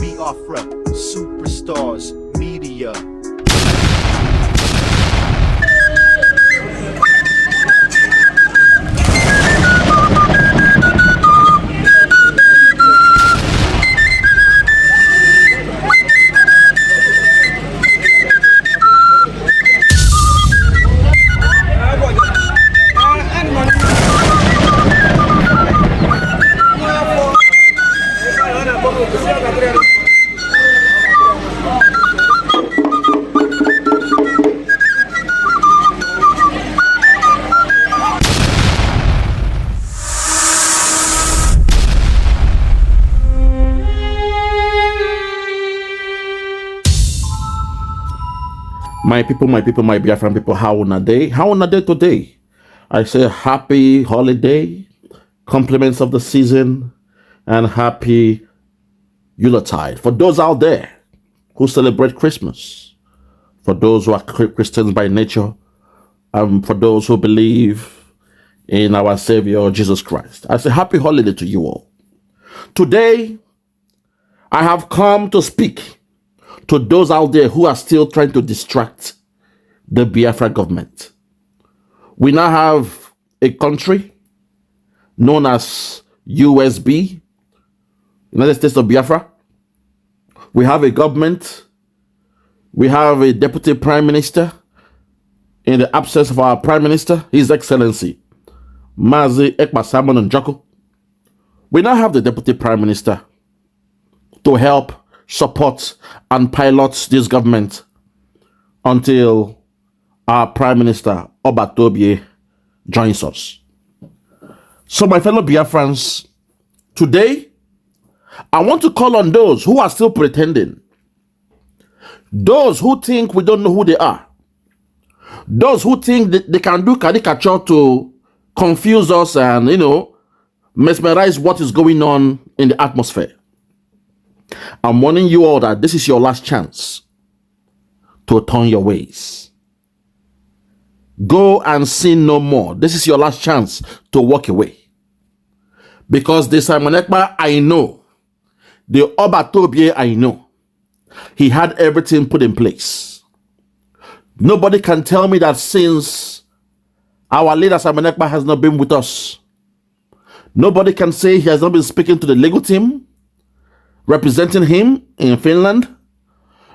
Biafra, superstars, media. My people, my Biafran people, how on a day? How on a day today? I say happy holiday, compliments of the season, and happy Yuletide. For those out there who celebrate Christmas, for those who are Christians by nature, and for those who believe in our Savior Jesus Christ, I say happy holiday to you all. Today, I have come to speak to those out there who are still trying to distract the Biafra government. We now have a country known as USB, United States of Biafra. We have a government. We have a deputy prime minister. In the absence of our prime minister, His Excellency, Mazi Ekpa Simon Njoko. We now have the deputy prime minister to help support and pilot this government until our Prime Minister Obatobie joins us. So my fellow Biafrans, today I want to call on those who are still pretending, those who think we don't know who they are, those who think that they can do caricature to confuse us and, mesmerize what is going on in the atmosphere. I'm warning you all that this is your last chance to turn your ways. Go and sin no more. This is your last chance to walk away. Because the Simon Ekpa I know, the Obatobie I know, he had everything put in place. Nobody can tell me that since our leader Simon Ekpa has not been with us, nobody can say he has not been speaking to the legal team representing him in Finland.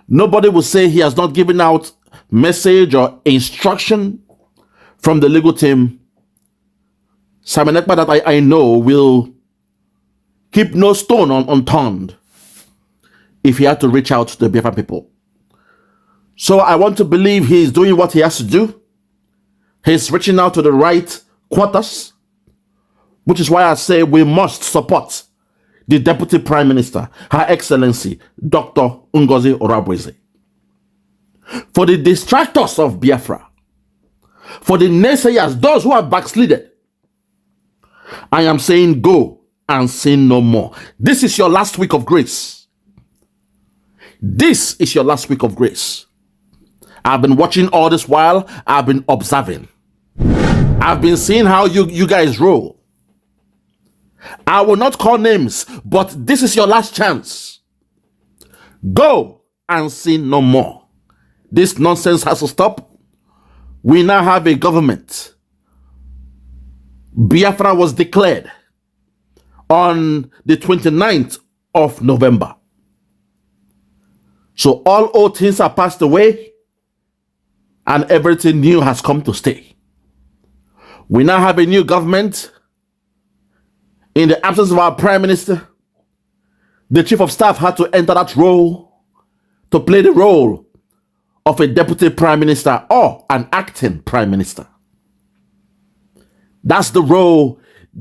Nobody will say he has not given out message or instruction from the legal team. Simon Ekpa that I know will keep no stone unturned if he had to reach out to the Biafra people. So I want to believe he is doing what he has to do. He's reaching out to the right quarters, which is why I say we must support the Deputy Prime Minister, Her Excellency, Dr. Ngozi Orabueze. For the distractors of Biafra, for the naysayers, those who have backslided, I am saying go and sin no more. This is your last week of grace. This is your last week of grace. I've been watching all this while. I've been observing. I've been seeing how you guys roll. I will not call names, but this is your last chance. Go and sin no more. This nonsense has to stop. We now have a government. Biafra was declared on the 29th of November. So all old things are passed away and everything new has come to stay. We now have a new government. In the absence of our Prime Minister, the Chief of Staff had to enter that role to play the role of a Deputy Prime Minister or an acting Prime Minister. That's the role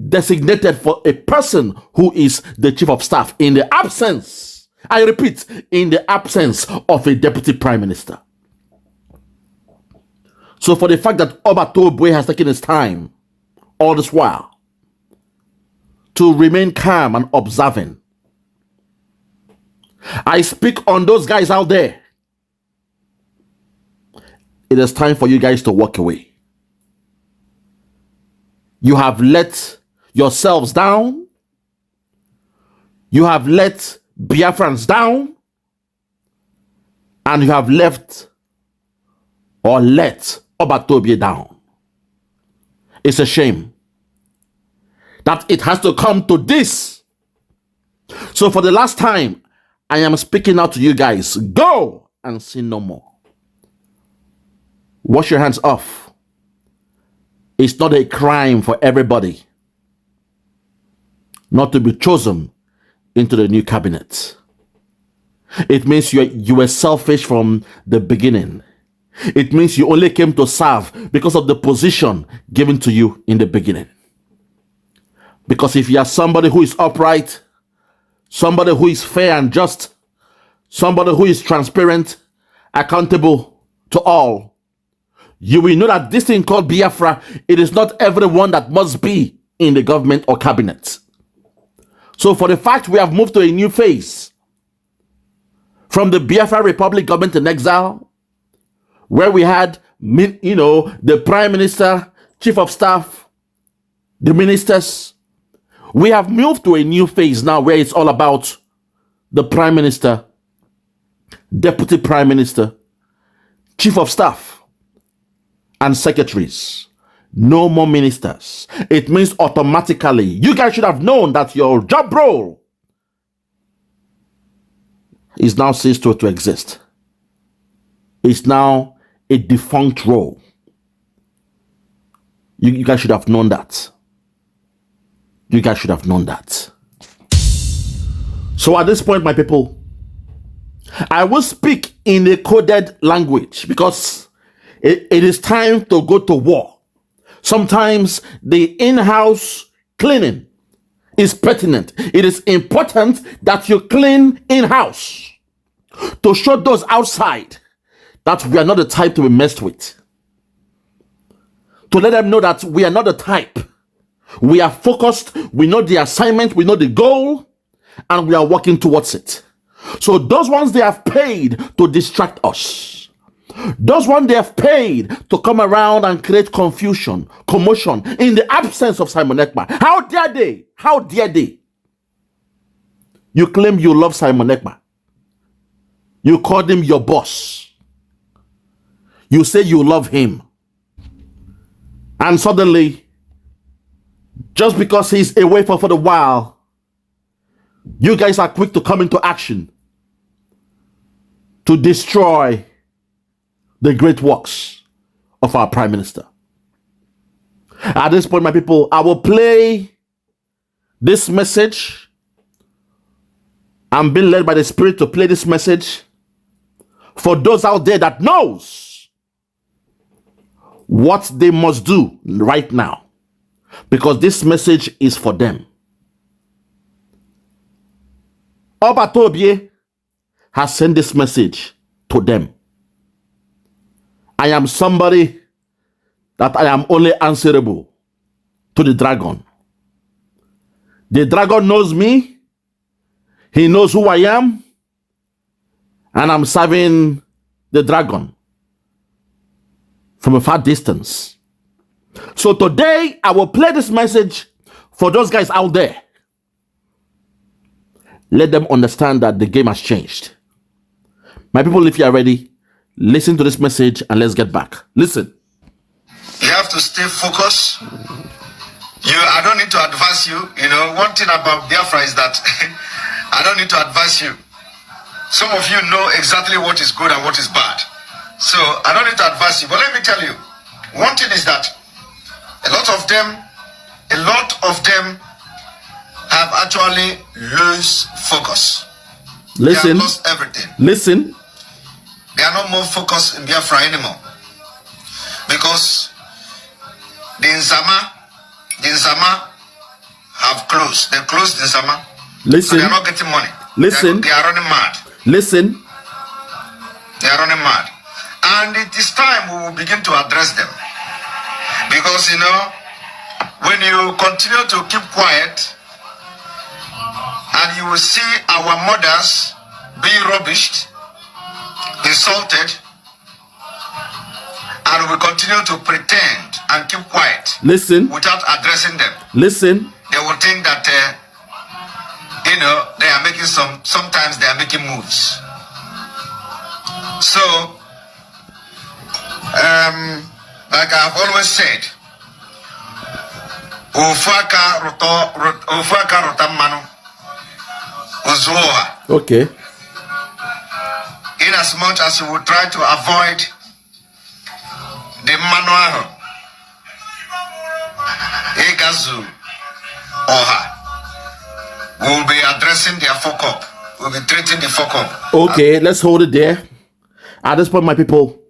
designated for a person who is the Chief of Staff in the absence, I repeat, in the absence of a Deputy Prime Minister. So for the fact that Obatobie has taken his time all this while to remain calm and observing, I speak on those guys out there. It is time for you guys to walk away. You have let yourselves down. You have let Biafrans down, and you have left or let Obatobie down. It's a shame that it has to come to this. So for the last time, I am speaking out to you guys. Go and sin no more. Wash your hands off. It's not a crime for everybody not to be chosen into the new cabinet. It means you were selfish from the beginning. It means you only came to serve because of the position given to you in the beginning. Because if you are somebody who is upright, somebody who is fair and just, somebody who is transparent, accountable to all, you will know that this thing called Biafra, it is not everyone that must be in the government or cabinet. So for the fact we have moved to a new phase, from the Biafra Republic government in exile, where we had, the Prime Minister, Chief of Staff, the ministers, we have moved to a new phase now where it's all about the Prime Minister, Deputy Prime Minister, Chief of Staff, and secretaries. No more ministers. It means automatically, you guys should have known that your job role is now ceased to exist. It's now a defunct role. You guys should have known that. You guys should have known that. So at this point, my people, I will speak in a coded language because it is time to go to war. Sometimes the in-house cleaning is pertinent. It is important that you clean in-house to show those outside that we are not the type to be messed with. To let them know that we are not the type. We are focused, we know the assignment, we know the goal, and we are working towards it. So those ones they have paid to distract us. Those ones they have paid to come around and create confusion, commotion in the absence of Simon Ekpa. How dare they? How dare they? You claim you love Simon Ekpa. You called him your boss. You say you love him. And suddenly, just because he's away for a while, you guys are quick to come into action to destroy the great works of our Prime Minister. At this point, my people, I will play this message. I'm being led by the Spirit to play this message for those out there that knows what they must do right now, because this message is for them. Obatobie has sent this message to them. I am somebody that I am only answerable to the dragon. The dragon knows me. He knows who I am. And I'm serving the dragon from a far distance. So today, I will play this message for those guys out there. Let them understand that the game has changed. My people, if you are ready, listen to this message and let's get back. Listen. You have to stay focused. I don't need to advise you. One thing about Biafra is that I don't need to advise you. Some of you know exactly what is good and what is bad. So I don't need to advise you. But let me tell you, one thing is that a lot of them have actually lost focus. Listen. They have lost everything. Listen. They are not more focused in Biafra anymore. Because the Nzama have closed. They closed the Nzama. Listen. So they are not getting money. Listen. They are running mad. Listen. They are running mad. And it is time we will begin to address them. Because, when you continue to keep quiet, and you will see our mothers being rubbished, insulted, and we continue to pretend and keep quiet. Listen. Without addressing them. Listen. They will think that you know, they are making sometimes they are making moves. So, like I've always said, okay. In as much as you would try to avoid the manual Egazu Oha, we'll be addressing their fuck up. We'll be treating the fuck up. Okay, let's hold it there. At this point, my people,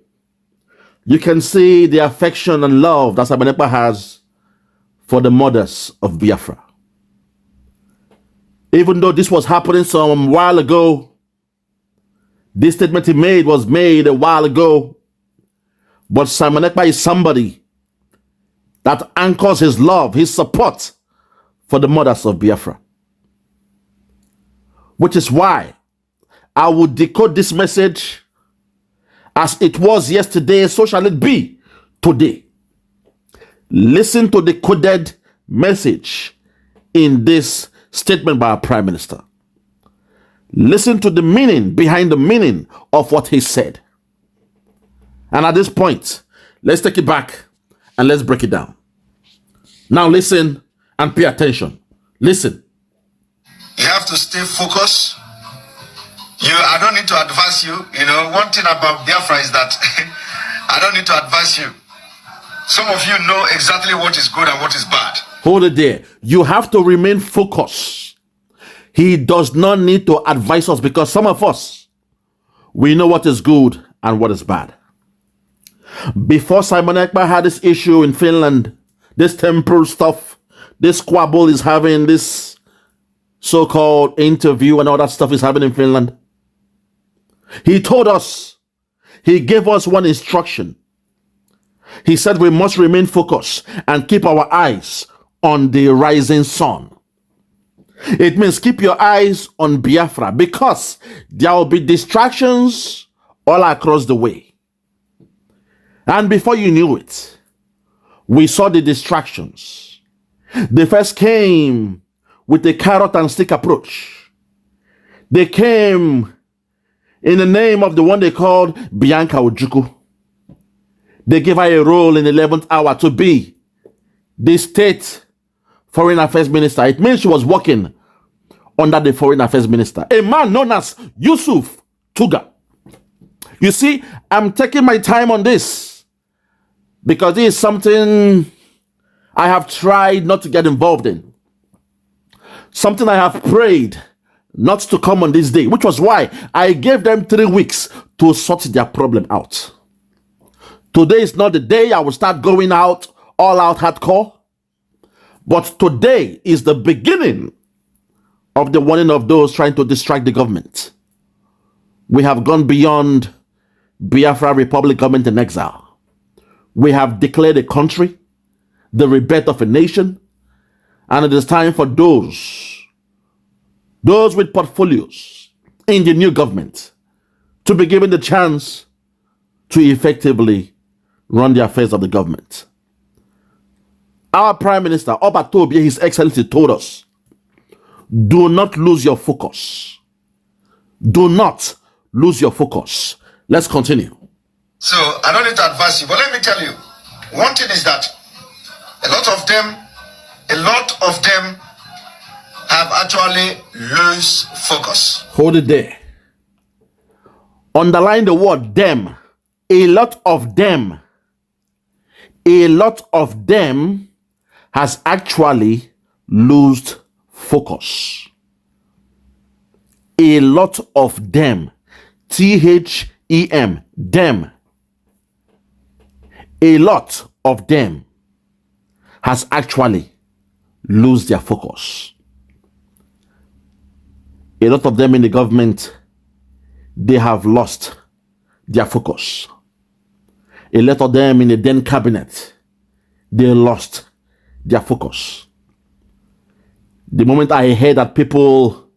you can see the affection and love that Simon Ekpa has for the mothers of Biafra. Even though this was happening some while ago, this statement he made was made a while ago, but Simon Ekpa is somebody that anchors his love, his support for the mothers of Biafra. Which is why I would decode this message as it was yesterday, so shall it be today. Listen to the coded message in this statement by our Prime Minister. Listen to the meaning behind the meaning of what he said. And at this point, let's take it back and let's break it down. Now listen and pay attention. Listen. You have to stay focused. I don't need to advise you. You know, one thing about Biafra is that I don't need to advise you. Some of you know exactly what is good and what is bad. Hold it there. You have to remain focused. He does not need to advise us because some of us, we know what is good and what is bad. Before Simon Ekpa had this issue in Finland, this temple stuff, this squabble is having, this so-called interview and all that stuff is happening in Finland. He told us, he gave us one instruction. He said we must remain focused and keep our eyes on the rising sun. It means keep your eyes on Biafra because there will be distractions all across the way. And before you knew it, we saw the distractions. They first came with a carrot and stick approach. They came in the name of the one they called Bianca Ojukwu. They gave her a role in the 11th hour to be the state foreign affairs minister. It means she was working under the foreign affairs minister, a man known as Yusuf Tuga. You see, I'm taking my time on this because this is something I have tried not to get involved in. Something I have prayed not to come on this day, which was why I gave them 3 weeks to sort their problem out. Today is not the day I will start going out, all out hardcore. But today is the beginning of the warning of those trying to distract the government. We have gone beyond Biafra Republic government in exile. We have declared a country, the rebirth of a nation, and it is time for those with portfolios in the new government to be given the chance to effectively run the affairs of the government. Our Prime Minister, Obatobie, His Excellency, told us, do not lose your focus. Do not lose your focus. Let's continue. So, I don't need to advise you, but let me tell you, one thing is that a lot of them have actually lost focus. Hold it there. Underline the word them. A lot of them has actually lost focus. A lot of them. THEEM. Them. A lot of them has actually lost their focus. A lot of them in the government, they have lost their focus. A lot of them in the then cabinet, they lost their focus. The moment I heard that people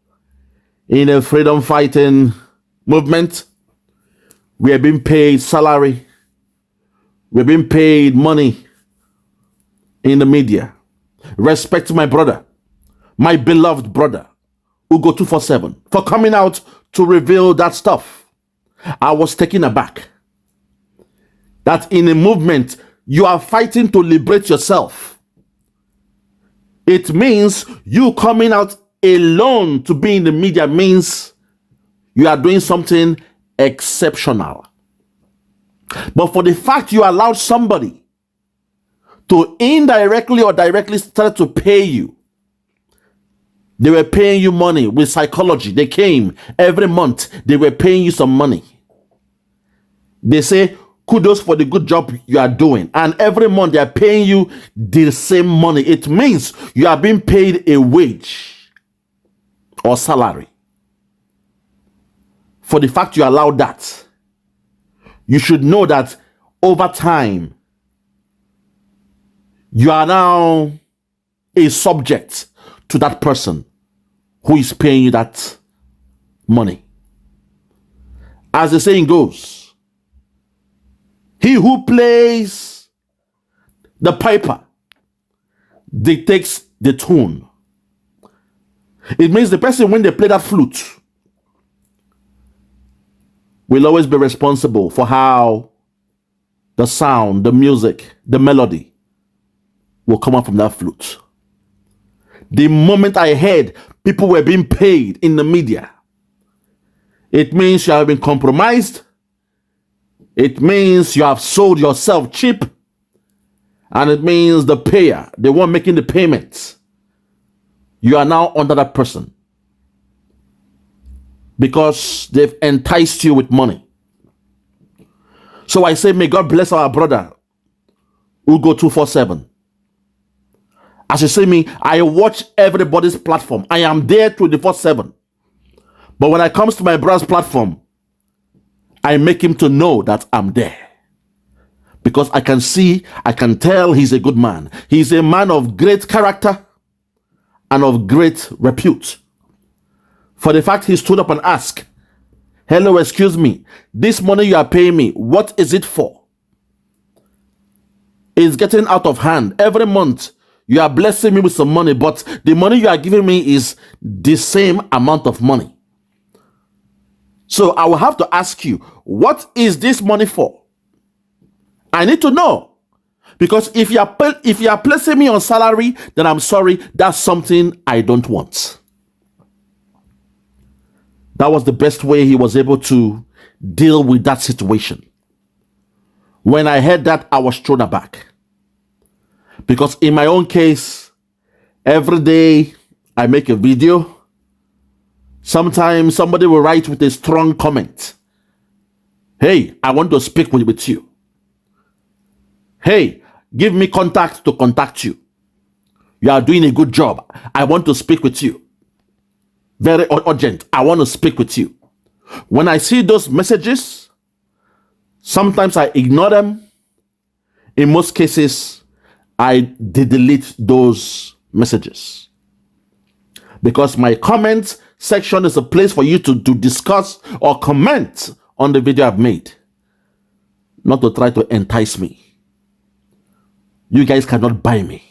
in a freedom fighting movement were being paid salary, were being paid money in the media, respect my brother, my beloved brother, Ugo 247 for coming out to reveal that stuff. I was taken aback that in a movement you are fighting to liberate yourself. It means you coming out alone to be in the media means you are doing something exceptional. But for the fact you allowed somebody to indirectly or directly start to pay you, they were paying you money with psychology. They came every month. They were paying you some money. They say, kudos for the good job you are doing. And every month they are paying you the same money. It means you are being paid a wage or salary. For the fact you allowed that, you should know that over time, you are now a subject to that person who is paying you that money. As the saying goes, he who plays the piper dictates the tune. It means the person, when they play that flute, will always be responsible for how the sound, the music, the melody will come out from that flute. The moment I heard people were being paid in the media, it means you have been compromised. It means you have sold yourself cheap. And it means the payer, the one making the payments, you are now under that person because they've enticed you with money. So I say, may God bless our brother Ugo 247. As you see me, I watch everybody's platform. I am there 24/7. But when it comes to my brother's platform, I make him to know that I'm there. Because I can see, I can tell he's a good man. He's a man of great character and of great repute. For the fact he stood up and asked, hello, excuse me, this money you are paying me, what is it for? It's getting out of hand. Every month, you are blessing me with some money, but the money you are giving me is the same amount of money. So I will have to ask you, what is this money for? I need to know. Because if you are placing me on salary, then I'm sorry, that's something I don't want. That was the best way he was able to deal with that situation. When I heard that, I was thrown aback. Because in my own case, every day I make a video. Sometimes somebody will write with a strong comment. Hey, I want to speak with you. Hey, give me contact to contact you. You are doing a good job. I want to speak with you. Very urgent. I want to speak with you. When I see those messages, sometimes I ignore them. In most cases, I delete those messages. Because my comment section is a place for you to discuss or comment on the video I've made. Not to try to entice me. You guys cannot buy me.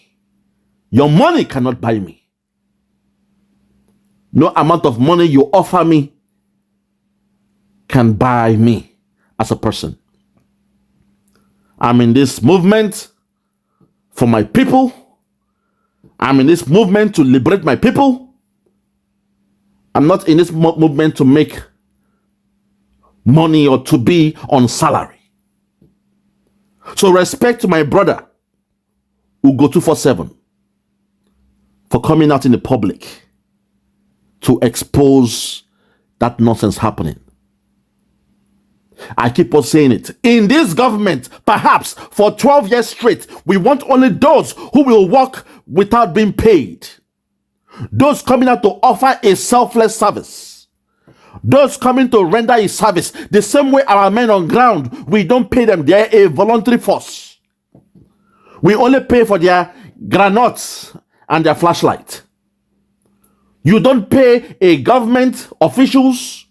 Your money cannot buy me. No amount of money you offer me can buy me as a person. I'm in this movement for my people. I'm in this movement to liberate my people. I'm not in this movement to make money or to be on salary. So respect to my brother Ugo 247 for coming out in the public to expose that nonsense happening. I keep on saying it. In this government, perhaps for 12 years straight, we want only those who will work without being paid. Those coming out to offer a selfless service. Those coming to render a service. The same way our men on ground, we don't pay them. They're a voluntary force. We only pay for their granuts and their flashlight. You don't pay a government officials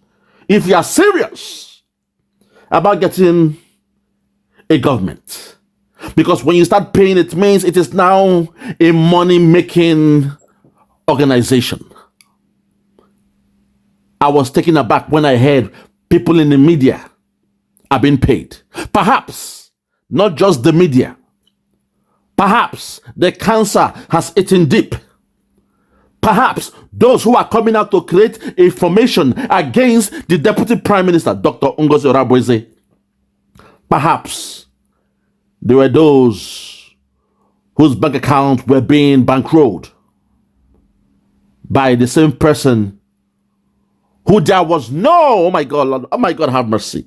if you are serious about getting a government. Because when you start paying, it means it is now a money-making organization. I was taken aback when I heard people in the media are being paid. Perhaps not just the media. Perhaps the cancer has eaten deep. Perhaps those who are coming out to create information against the Deputy Prime Minister, Dr. Ngozi Orabueze, perhaps there were those whose bank accounts were being bankrolled by the same person who there was no, oh my God, have mercy.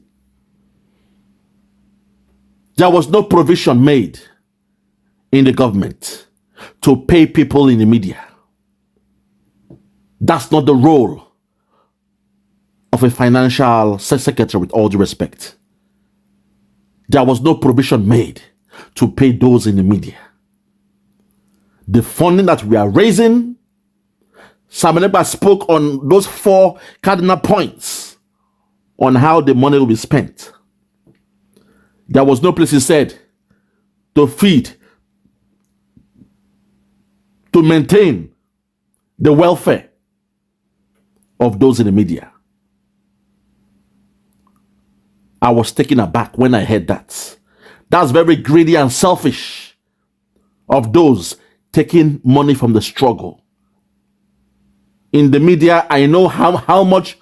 There was no provision made in the government to pay people in the media. That's not the role of a financial secretary, with all due respect. There was no provision made to pay those in the media. The funding that we are raising, Simon Ekpa spoke on those 4 cardinal points on how the money will be spent. There was no place, he said, to feed, to maintain the welfare of those in the media. I was taken aback when I heard that. That's very greedy and selfish of those taking money from the struggle. In the media, I know how much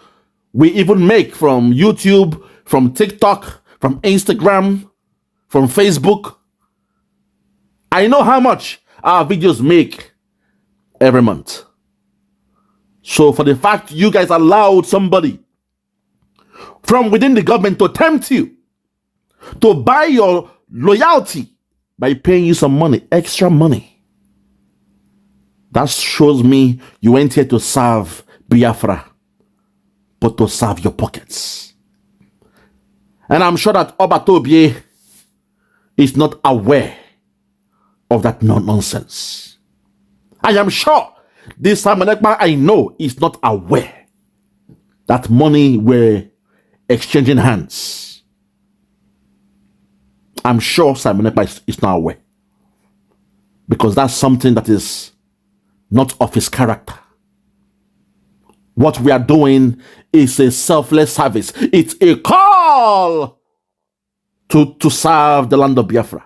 we even make from YouTube, from TikTok, from Instagram, from Facebook. I know how much our videos make every month. So for the fact you guys allowed somebody from within the government to tempt you, to buy your loyalty by paying you some money, extra money, that shows me you went here to serve Biafra, but to serve your pockets. And I'm sure that Obatobie is not aware of that nonsense. I am sure this Simon Ekpa I know is not aware that money were exchanging hands. I'm sure Simon Ekpa is not aware, because that's something that is not of his character. What we are doing is a selfless service. It's a call to serve the land of Biafra.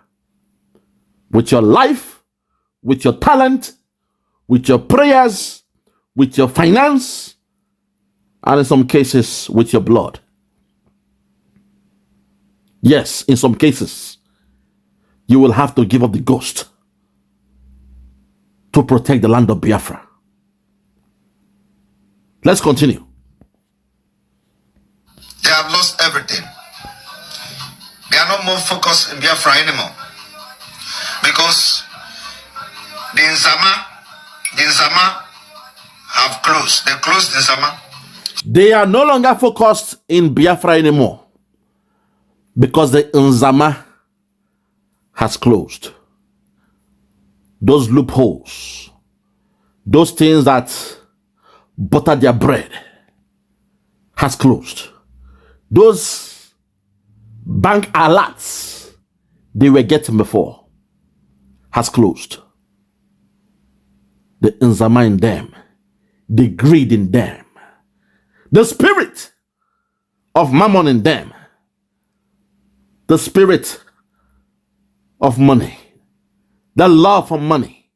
With your life, with your talent, with your prayers, with your finance, and in some cases, with your blood. Yes, in some cases, you will have to give up the ghost to protect the land of Biafra. Let's continue. They have lost everything. They are not more focused in Biafra anymore. Because the Nzama have closed. They closed Nzama. They are no longer focused in Biafra anymore, because the Nzama has closed. Those loopholes, those things that butter their bread, has closed. Those bank alerts they were getting before has closed. The Nzama in them, the greed in them, the spirit of mammon in them, the spirit of money, the love for money,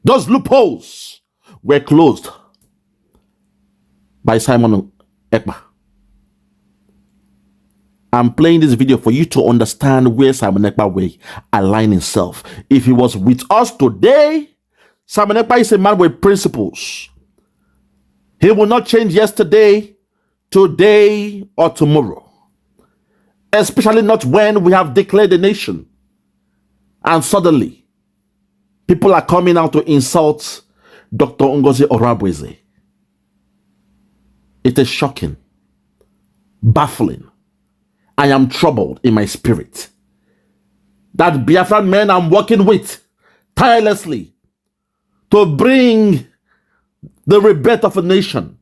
those loopholes were closed by Simon Ekpa. I'm playing this video for you to understand where Simon Ekpa will align himself. If he was with us today, Simon Ekpa is a man with principles. He will not change yesterday, today, or tomorrow. Especially not when we have declared the nation. And suddenly, people are coming out to insult Dr. Ngozi Orabueze. It is shocking, baffling. I am troubled in my spirit that Biafran men I'm working with tirelessly to bring the rebirth of a nation.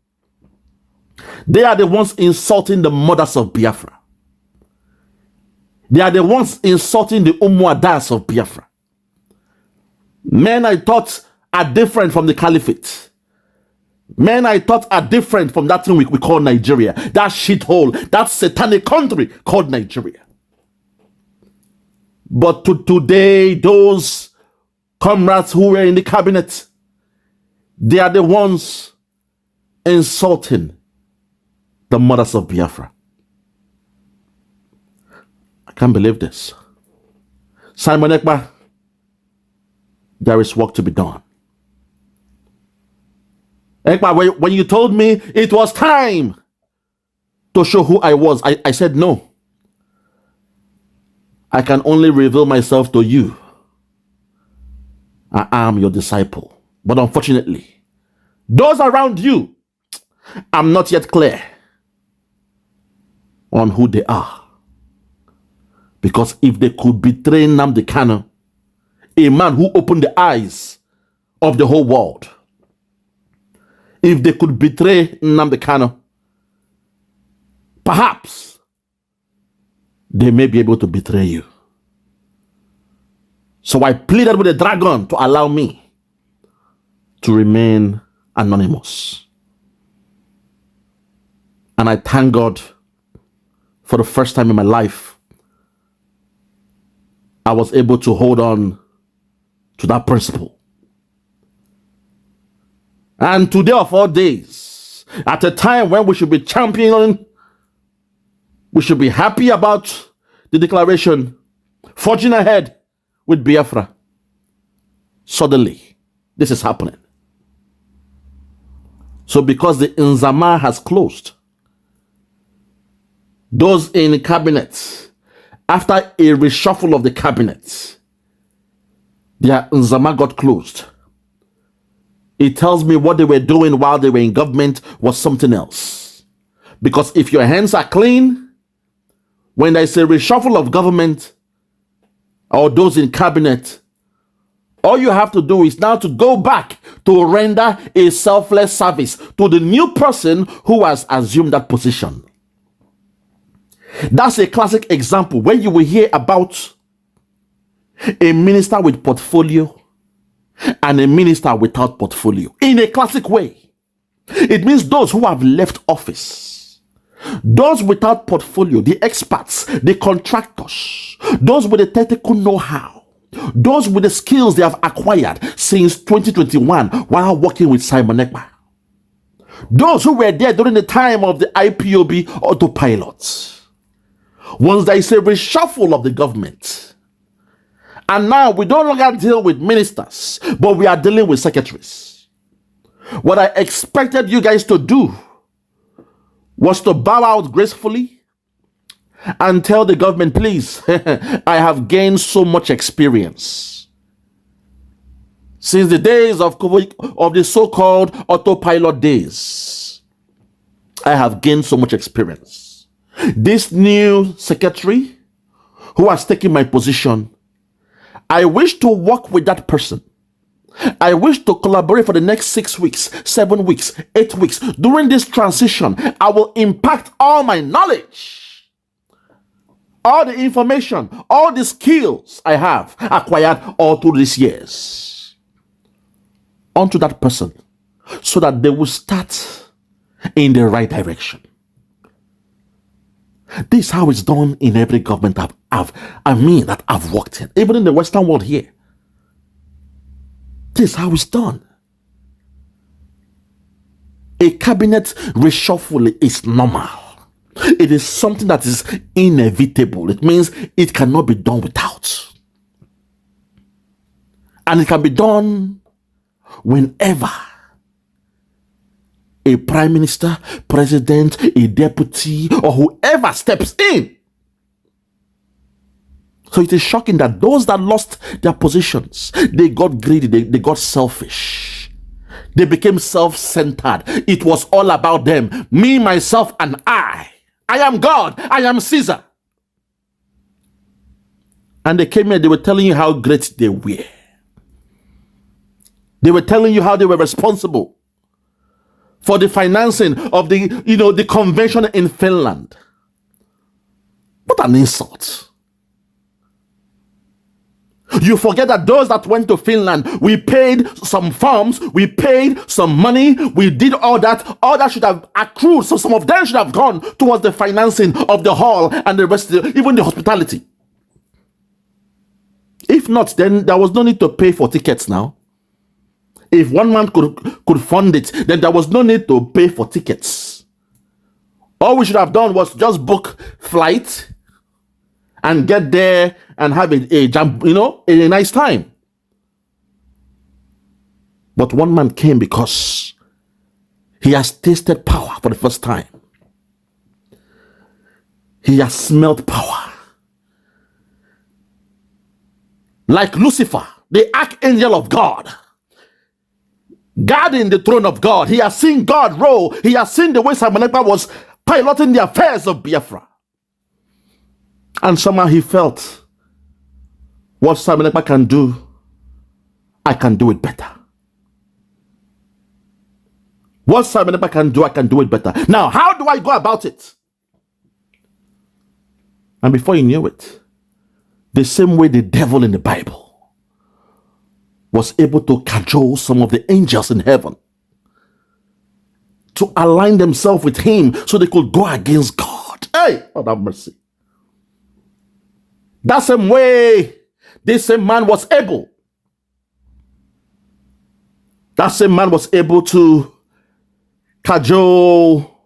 They are the ones insulting the mothers of Biafra. They are the ones insulting the Umuadas of Biafra. Men I thought are different from the caliphate. Men I thought are different from that thing we call Nigeria. That shithole, that satanic country called Nigeria. But today, those comrades who were in the cabinet, they are the ones insulting the mothers of Biafra. I can't believe this. Simon Ekpa, there is work to be done. Ekpa, when you told me it was time to show who I was, I said no. I can only reveal myself to you. I am your disciple. But unfortunately, those around you, I'm not yet clear on who they are. Because if they could betray Nnamdi Kanu, a man who opened the eyes of the whole world, if they could betray Nnamdi Kanu, perhaps they may be able to betray you. So I pleaded with the dragon to allow me to remain anonymous. And I thank God for the first time in my life, I was able to hold on to that principle. And today of all days, at a time when we should be championing, we should be happy about the declaration, forging ahead with Biafra. Suddenly, this is happening. So because the Nzama has closed, those in the cabinet, after a reshuffle of the cabinet, their Nzama got closed. It tells me what they were doing while they were in government was something else. Because if your hands are clean, when there's a reshuffle of government or those in cabinet, all you have to do is now to go back to render a selfless service to the new person who has assumed that position. That's a classic example where you will hear about a minister with portfolio and a minister without portfolio in a classic way. It means those who have left office, those without portfolio, the experts, the contractors, those with the technical know-how, those with the skills they have acquired since 2021 while working with Simon Ekpa, those who were there during the time of the IPOB autopilot. Once there is a reshuffle of the government, and now we no longer deal with ministers, but we are dealing with secretaries. What I expected you guys to do was to bow out gracefully and tell the government, please, I have gained so much experience. Since the days of the so-called autopilot days, I have gained so much experience. This new secretary who has taken my position, I wish to work with that person. I wish to collaborate for the next 6 weeks, 7 weeks, 8 weeks. During this transition, I will impact all my knowledge, all the information, all the skills I have acquired all through these years onto that person so that they will start in the right direction. This is how it's done in every government I've worked in, even in the Western world here. This is how it's done. A cabinet reshuffle is normal. It is something that is inevitable. It means it cannot be done without. And it can be done whenever a prime minister, president, a deputy, or whoever steps in. So it is shocking that those that lost their positions, they got greedy, they got selfish. They became self-centered. It was all about them. Me, myself, and I. I am God. I am Caesar. And they came here, they were telling you how great they were. They were telling you how they were responsible for the financing of the convention in Finland. What an insult. You forget that those that went to Finland, we paid some farms, we paid some money, we did all that. All that should have accrued. So some of them should have gone towards the financing of the hall and the rest of even the hospitality. If not, then there was no need to pay for tickets now. If one man could fund it, then there was no need to pay for tickets. All we should have done was just book flight and get there and have a nice time. But one man came because he has tasted power for the first time. He has smelled power. Like Lucifer, the archangel of God, guarding the throne of God. He has seen God rule. He has seen the way Simon Ekpa was piloting the affairs of Biafra. And somehow he felt, what Simon Ekpa can do, I can do it better. What Simon Ekpa can do, I can do it better. Now, how do I go about it? And before you knew it, the same way the devil in the Bible was able to cajole some of the angels in heaven to align themselves with him so they could go against God. Hey, Lord have mercy. That same way, this same man was able. That same man was able to cajole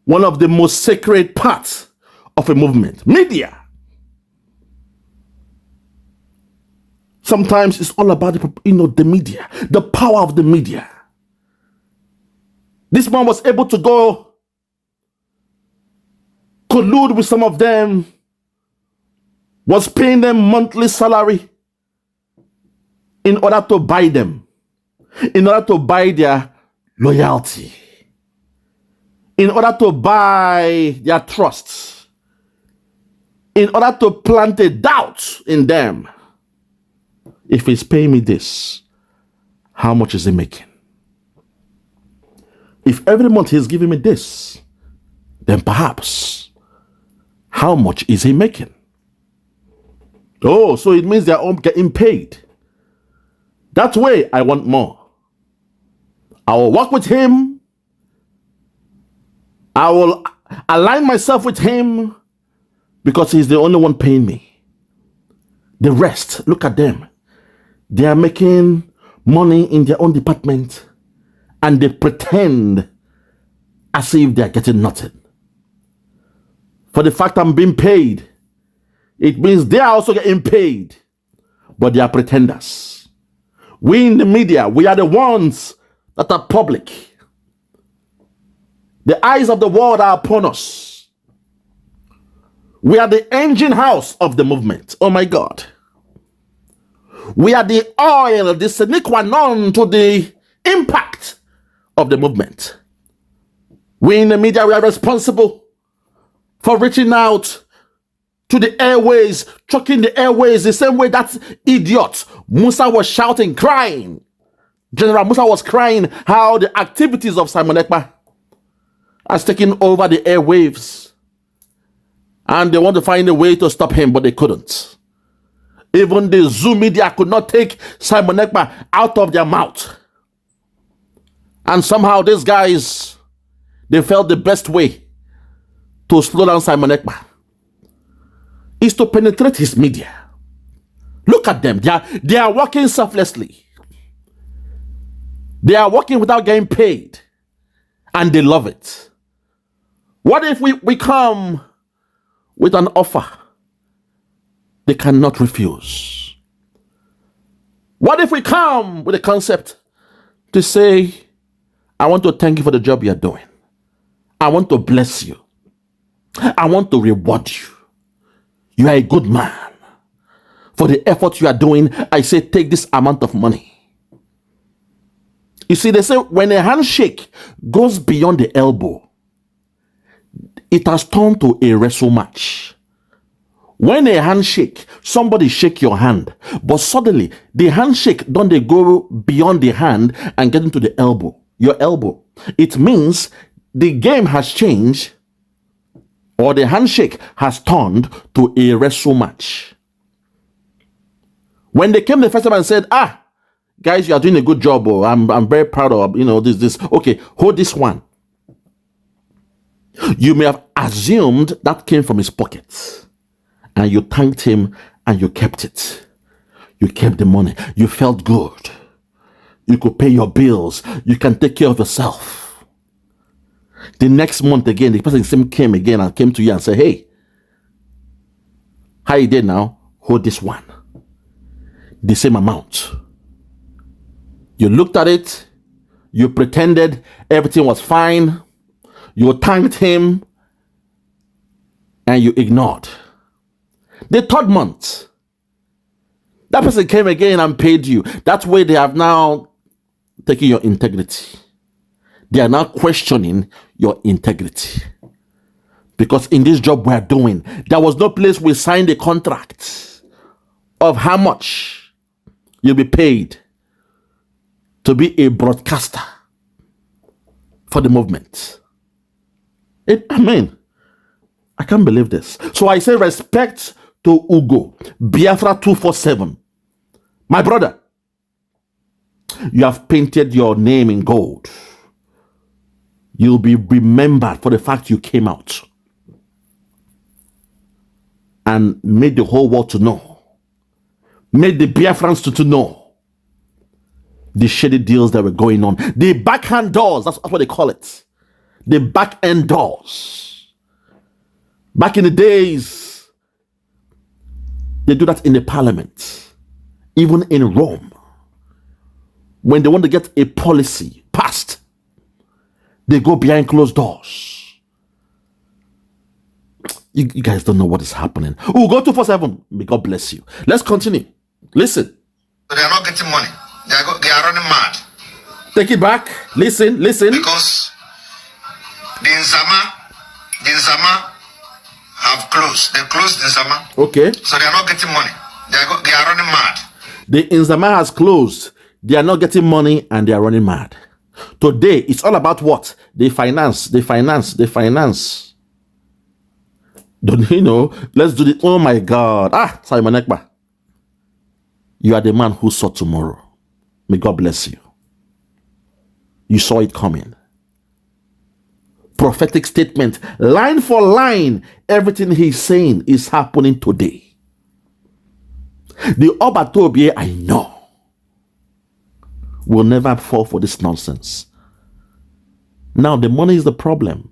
one of the most sacred parts of a movement, media. Sometimes it's all about the media, the power of the media. This man was able to go collude with some of them, was paying them monthly salary in order to buy them, in order to buy their loyalty, in order to buy their trust, in order to plant a doubt in them. If he's paying me this, how much is he making? If every month he's giving me this, then perhaps, how much is he making? Oh, so it means they're all getting paid. That way, I want more. I will work with him. I will align myself with him because he's the only one paying me. The rest, look at them. They are making money in their own department and they pretend as if they are getting nothing. For the fact I'm being paid, it means they are also getting paid, but they are pretenders. We in the media, we are the ones that are public. The eyes of the world are upon us. We are the engine house of the movement. Oh my God. We are the oil, the sine qua non to the impact of the movement. We in the media, we are responsible for reaching out to the airways, choking the airways, the same way that idiot Musa was shouting, crying. General Musa was crying how the activities of Simon Ekpa has taken over the airwaves. And they want to find a way to stop him, but they couldn't. Even the Zoom media could not take Simon Ekpa out of their mouth. And somehow these guys, they felt the best way to slow down Simon Ekpa is to penetrate his media. Look at them. They are working selflessly. They are working without getting paid. And they love it. What if we come with an offer they cannot refuse? What if we come with a concept to say, I want to thank you for the job you're doing. I want to bless you. I want to reward you. You are a good man. For the effort you are doing, I say take this amount of money. You see, they say when a handshake goes beyond the elbow, it has turned to a wrestle match. When a handshake, somebody shake your hand, but suddenly the handshake don't they go beyond the hand and get into the elbow, your elbow. It means the game has changed or the handshake has turned to a wrestle match. When they came the first time and said, guys, you are doing a good job, oh, I'm very proud of, this. Okay, hold this one. You may have assumed that came from his pocket, and you thanked him and you kept it. You kept the money. You felt good. You could pay your bills. You can take care of yourself. The next month again, the person came again and came to you and said, hey, how you did now? Hold this one. The same amount. You looked at it. You pretended everything was fine. You thanked him. And you ignored. The third month, that person came again and paid you. That way they have now taken your integrity. They are now questioning your integrity. Because in this job we are doing, there was no place we signed a contract of how much you'll be paid to be a broadcaster for the movement. I can't believe this. So I say respect to Ugo, Biafra 247. My brother, you have painted your name in gold. You'll be remembered for the fact you came out and made the whole world to know, made the Biafrans to know the shady deals that were going on. The backhand doors, that's what they call it. The back end doors. Back in the days, they do that in the parliament, even in Rome. When they want to get a policy passed, they go behind closed doors. You guys don't know what is happening. Oh, go 247. May God bless you. Let's continue. Listen. They are not getting money. They are running mad. Take it back. Listen. Because the Nzama have closed. They closed the Nzama. Okay. So they are not getting money. They are running mad. The Nzama has closed. They are not getting money and they are running mad. Today, it's all about what? They finance. Don't you know? Let's do this. Oh my God. Simon Ekpa. You are the man who saw tomorrow. May God bless you. You saw it coming. Prophetic statement, line for line, everything he's saying is happening today. The Obatobie I know will never fall for this nonsense. Now, the money is the problem.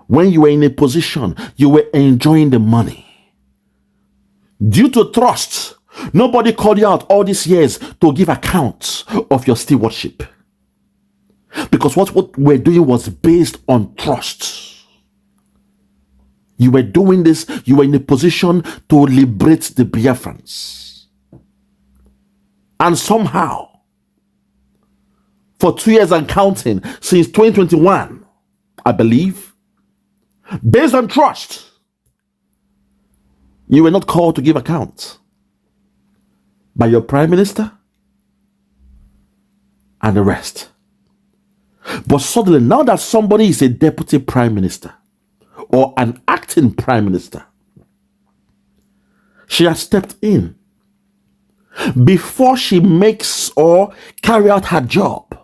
When you were in a position, you were enjoying the money. Due to trust, nobody called you out all these years to give account of your stewardship. Because what we're doing was based on trust. You were doing this, you were in a position to liberate the Biafrans. And somehow, for 2 years and counting, since 2021, I believe, based on trust, you were not called to give account by your prime minister and the rest. But suddenly, now that somebody is a deputy prime minister or an acting prime minister, she has stepped in. Before she makes or carry out her job,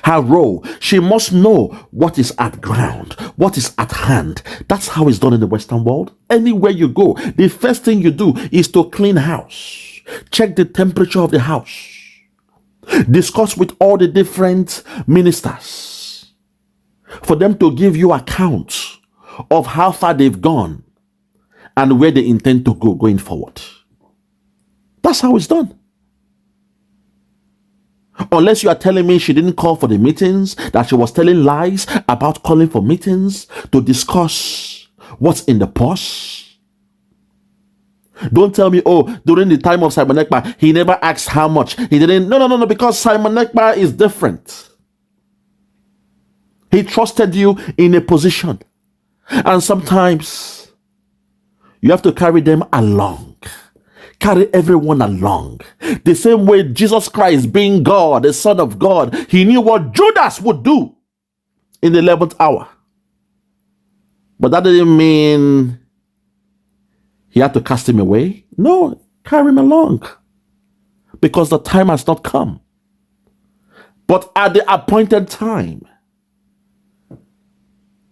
her role, she must know what is at ground, what is at hand. That's how it's done in the Western world. Anywhere you go, the first thing you do is to clean house, check the temperature of the house, discuss with all the different ministers for them to give you accounts of how far they've gone and where they intend to go going forward. That's how it's done. Unless you are telling me she didn't call for the meetings, that she was telling lies about calling for meetings to discuss what's in the purse. Don't tell me, oh, during the time of Simon Ekpa, he never asked how much. He didn't. No, because Simon Ekpa is different. He trusted you in a position. And sometimes you have to carry them along. Carry everyone along. The same way Jesus Christ, being God, the Son of God, he knew what Judas would do in the 11th hour. But that didn't mean he had to cast him away. No, carry him along. because the time has not come. But at the appointed time,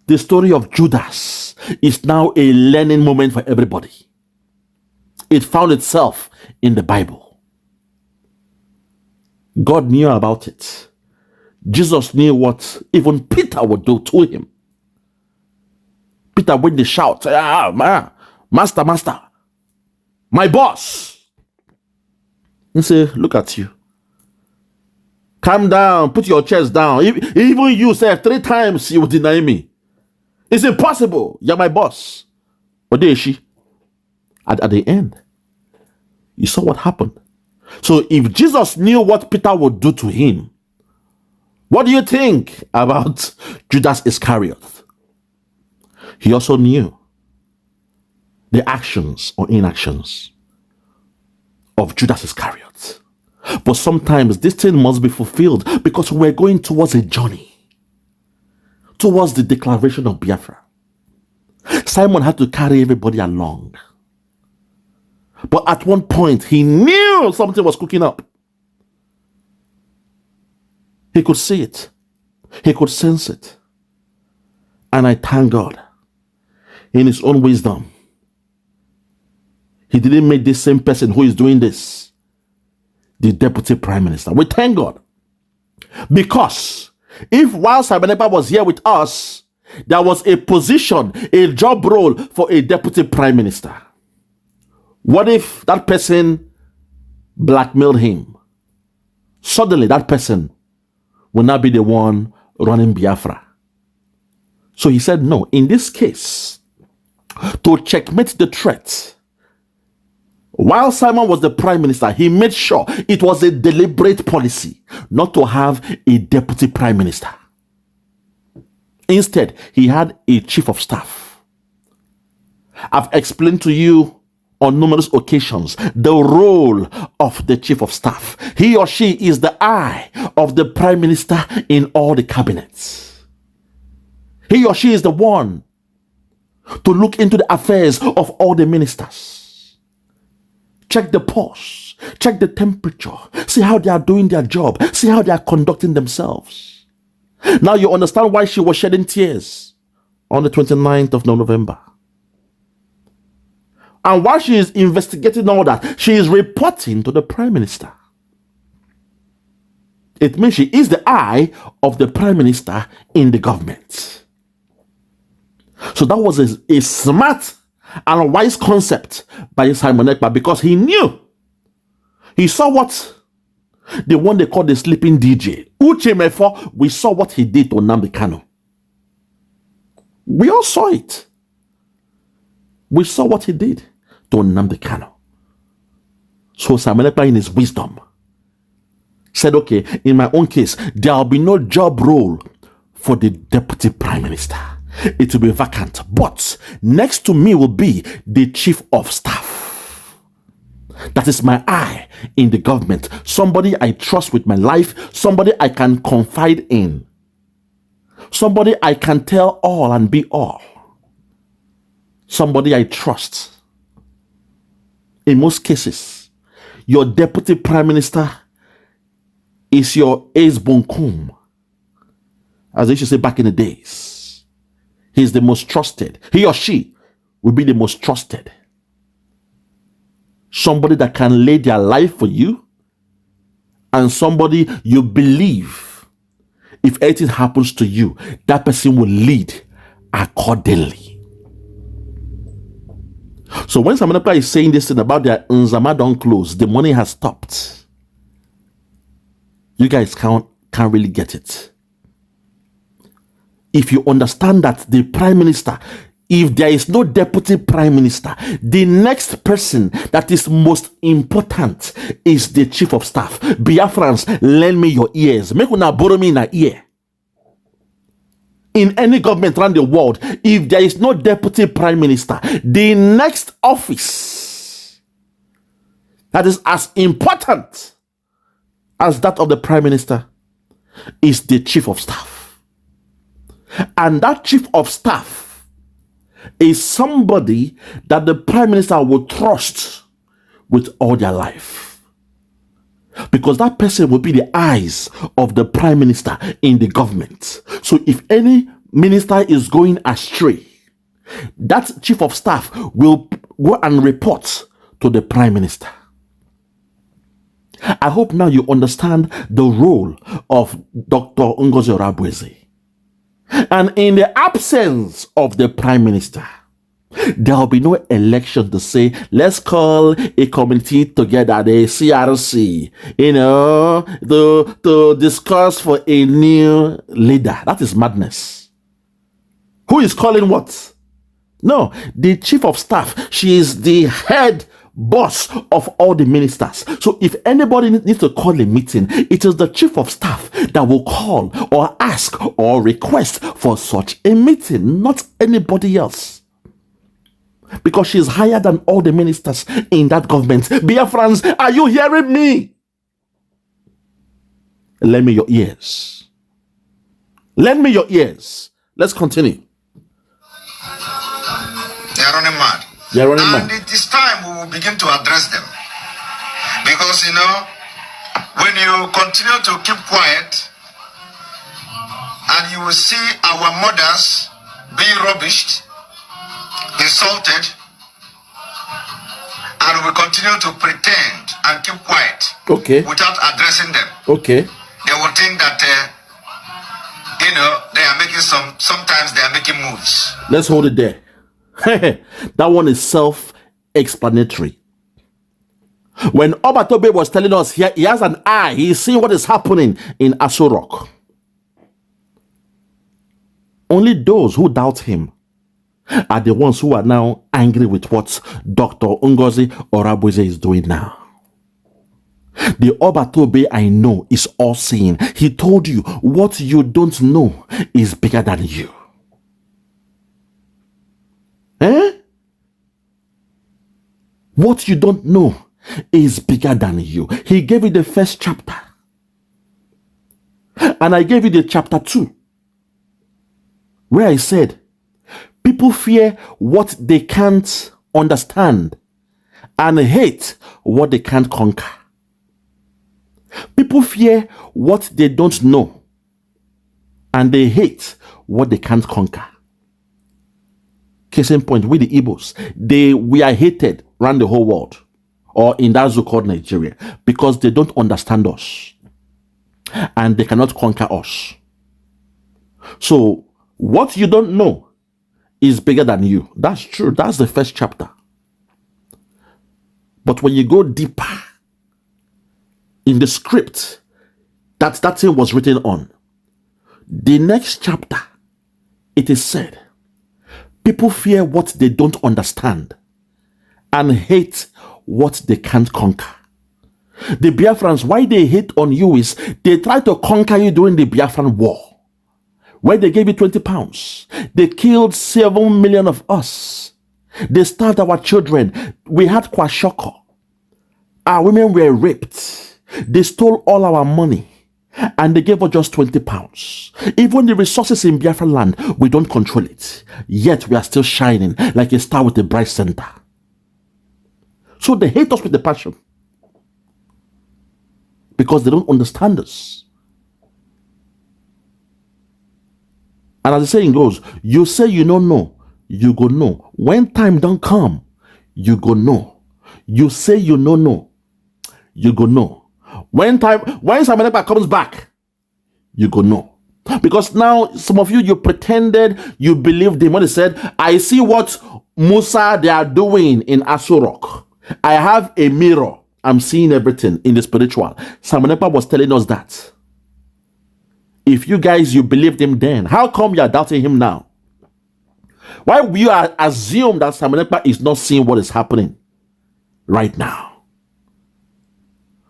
the story of Judas is now a learning moment for everybody. It found itself in the Bible. God knew about it. Jesus knew what even Peter would do to him. Peter, when they shout, master, master, my boss. He say, look at you. Calm down, put your chest down. Even you said 3 times you will deny me. It's impossible. You're my boss. But there is she. At the end, you saw what happened. So if Jesus knew what Peter would do to him, what do you think about Judas Iscariot? He also knew the actions or inactions of Judas Iscariot. But sometimes this thing must be fulfilled because we're going towards a journey, towards the declaration of Biafra. Simon had to carry everybody along. But at one point, he knew something was cooking up. He could see it. He could sense it. And I thank God, in his own wisdom, he didn't make this same person who is doing this the deputy prime minister. We thank God. Because if while Simon Ekpa was here with us, there was a position, a job role for a deputy prime minister, what if that person blackmailed him? Suddenly that person will not be the one running Biafra. So he said, no, in this case, to checkmate the threat, while Simon was the prime minister, he made sure it was a deliberate policy not to have a deputy prime minister. Instead, he had a chief of staff. I've explained to you on numerous occasions the role of the chief of staff. He or she is the eye of the prime minister in all the cabinets. He or she is the one to look into the affairs of all the ministers. Check the pulse, check the temperature, see how they are doing their job, see how they are conducting themselves. Now you understand why she was shedding tears on the 29th of November. And while she is investigating all that, she is reporting to the prime minister. It means she is the eye of the prime minister in the government. So that was a smart and a wise concept by Simon Ekpa, because he knew. He saw what the one they call the sleeping DJ, Uche Mefo, we saw what he did to Nnamdi Kanu. We all saw it. We saw what he did to Nnamdi Kanu. So Simon Ekpa, in his wisdom, said, okay, in my own case, there will be no job role for the deputy prime minister. It will be vacant. But next to me will be the chief of staff. That is my eye in the government. Somebody I trust with my life. Somebody I can confide in. Somebody I can tell all and be all. Somebody I trust. In most cases, your deputy prime minister is your ace bonkum, as they used to say back in the days. He's the most trusted. He or she will be the most trusted. Somebody that can lay their life for you, and somebody you believe if anything happens to you, that person will lead accordingly. So when Simon Ekpa is saying this thing about their Nzama don't close, the money has stopped, you guys can't really get it. If you understand that the prime minister, if there is no deputy prime minister, the next person that is most important is the chief of staff. Biafrans, lend me your ears. Make una borrow me in an ear. In any government around the world, if there is no deputy prime minister, the next office that is as important as that of the prime minister is the chief of staff. And that chief of staff is somebody that the prime minister will trust with all their life. because that person will be the eyes of the prime minister in the government. So if any minister is going astray, that chief of staff will go and report to the prime minister. I hope now you understand the role of Dr. Ngozi Orabueze. And in the absence of the prime minister, there will be no election to say, let's call a committee together, the CRC, to discuss for a new leader. That is madness. Who is calling what? No, the chief of staff, she is the head boss of all the ministers. So if anybody needs to call a meeting, it is the chief of staff that will call or ask or request for such a meeting, not anybody else. Because she is higher than all the ministers in that government. Biafrans, are you hearing me? Lend me your ears. Lend me your ears. Let's continue. They are running mad. They are running mad. And it is time we will begin to address them. Because, when you continue to keep quiet, and you will see our mothers being rubbished, insulted, and we continue to pretend and keep quiet without addressing them. Okay. They will think that, they are making sometimes they are making moves. Let's hold it there. That one is self-explanatory. When Obatobe was telling us here, he has an eye, he is seeing what is happening in Aso Rock. Only those who doubt him are the ones who are now angry with what Dr. Ngozi Orabueze is doing now. The Obatobe I know is all seeing. He told you what you don't know is bigger than you. What you don't know is bigger than you. He gave you the first chapter. And I gave you the chapter 2. Where I said, people fear what they can't understand and hate what they can't conquer. People fear what they don't know and they hate what they can't conquer. Case in point, with the Igbos, we are hated around the whole world, or in that so-called Nigeria, because they don't understand us and they cannot conquer us. So what you don't know is bigger than you. That's true. That's the first chapter. But when you go deeper in the script that thing was written on, the next chapter, it is said, people fear what they don't understand and hate what they can't conquer. The Biafrans, why they hate on you is they try to conquer you during the Biafran war, where they gave you 20 pounds. They killed 7 million of us. They starved our children. We had kwashoko. Our women were raped. They stole all our money. And they gave us just 20 pounds. Even the resources in Biafra land, we don't control it. Yet we are still shining like a star with a bright center. So they hate us with a passion. Because they don't understand us. And as the saying goes, you say you don't know, you go know. When time don't come, you go know. You say you don't know, you go know. When somebody comes back, you go know. Because now some of you pretended you believed him when he said, I see what Musa they are doing in Aso Rock. I have a mirror. I'm seeing everything in the spiritual. Samanepa was telling us that. If you guys, you believed him then, how come you are doubting him now? Why will you assume that Samanepa is not seeing what is happening right now?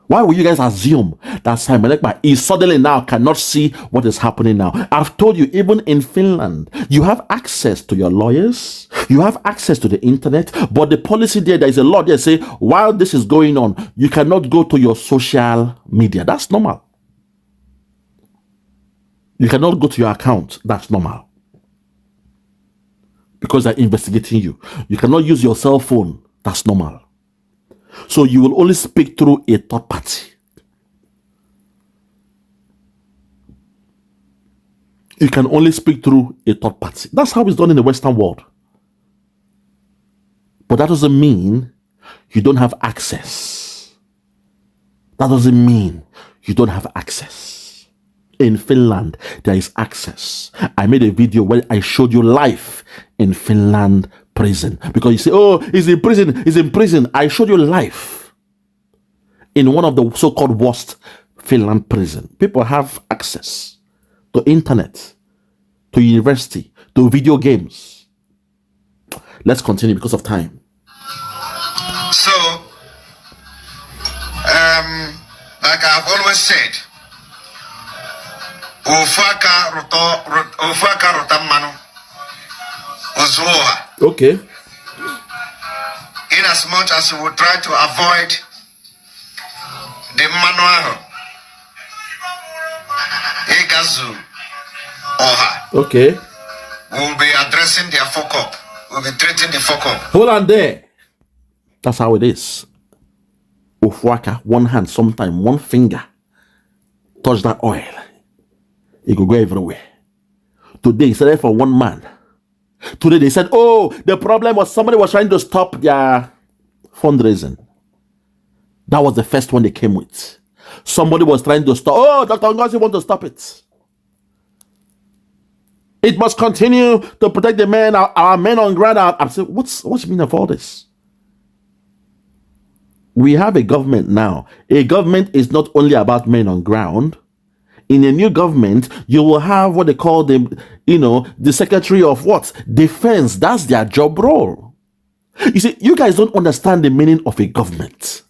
Why will you guys assume that Simon Ekpa is suddenly now cannot see what is happening now? I've told you, even in Finland, you have access to your lawyers, you have access to the internet, but the policy there is a law there say, while this is going on, you cannot go to your social media. That's normal. You cannot go to your account. That's normal. Because they're investigating you. You cannot use your cell phone. That's normal. So you will only speak through a third party. You can only speak through a third party. That's how it's done in the Western world. But that doesn't mean you don't have access. That doesn't mean you don't have access. In Finland, there is access. I made a video where I showed you life in Finland prison. Because you say, oh, he's in prison, he's in prison. I showed you life in one of the so-called worst Finland prison. People have access to internet, to university, to video games. Let's continue because of time. So, like I've always said, Okay. In as much as we will try to avoid the manual Egazu Oha. Okay. We'll be addressing their fuck up. We'll be treating the fuck up. Hold on there. That's how it is. Ufuaka, one hand, sometime one finger, touch that oil. It could go everywhere. Today, he said it for one man. Today they said, oh, the problem was somebody was trying to stop their fundraising. That was the first one they came with. Somebody was trying to stop. Oh, Dr. Ngozi want to stop it. It must continue to protect the men, our men on ground. I'm saying, what's the meaning of all this? We have a government now. A government is not only about men on ground. In a new government, you will have what they call the Secretary of what? Defense. That's their job role. You see, you guys don't understand the meaning of a government.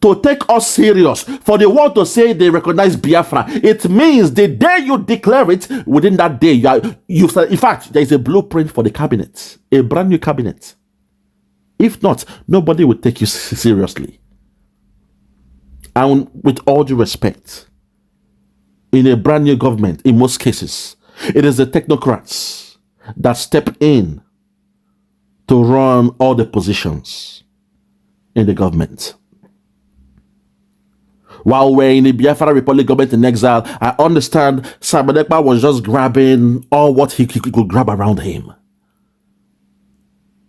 To take us serious, for the world to say they recognize Biafra, it means the day you declare it, within that day, in fact, there is a blueprint for the cabinet, a brand new cabinet. If not, nobody will take you seriously. And with all due respect, in a brand new government, in most cases, it is the technocrats that step in to run all the positions in the government. While we're in the Biafra Republic government in exile, I understand Ekpa was just grabbing all what he could grab around him.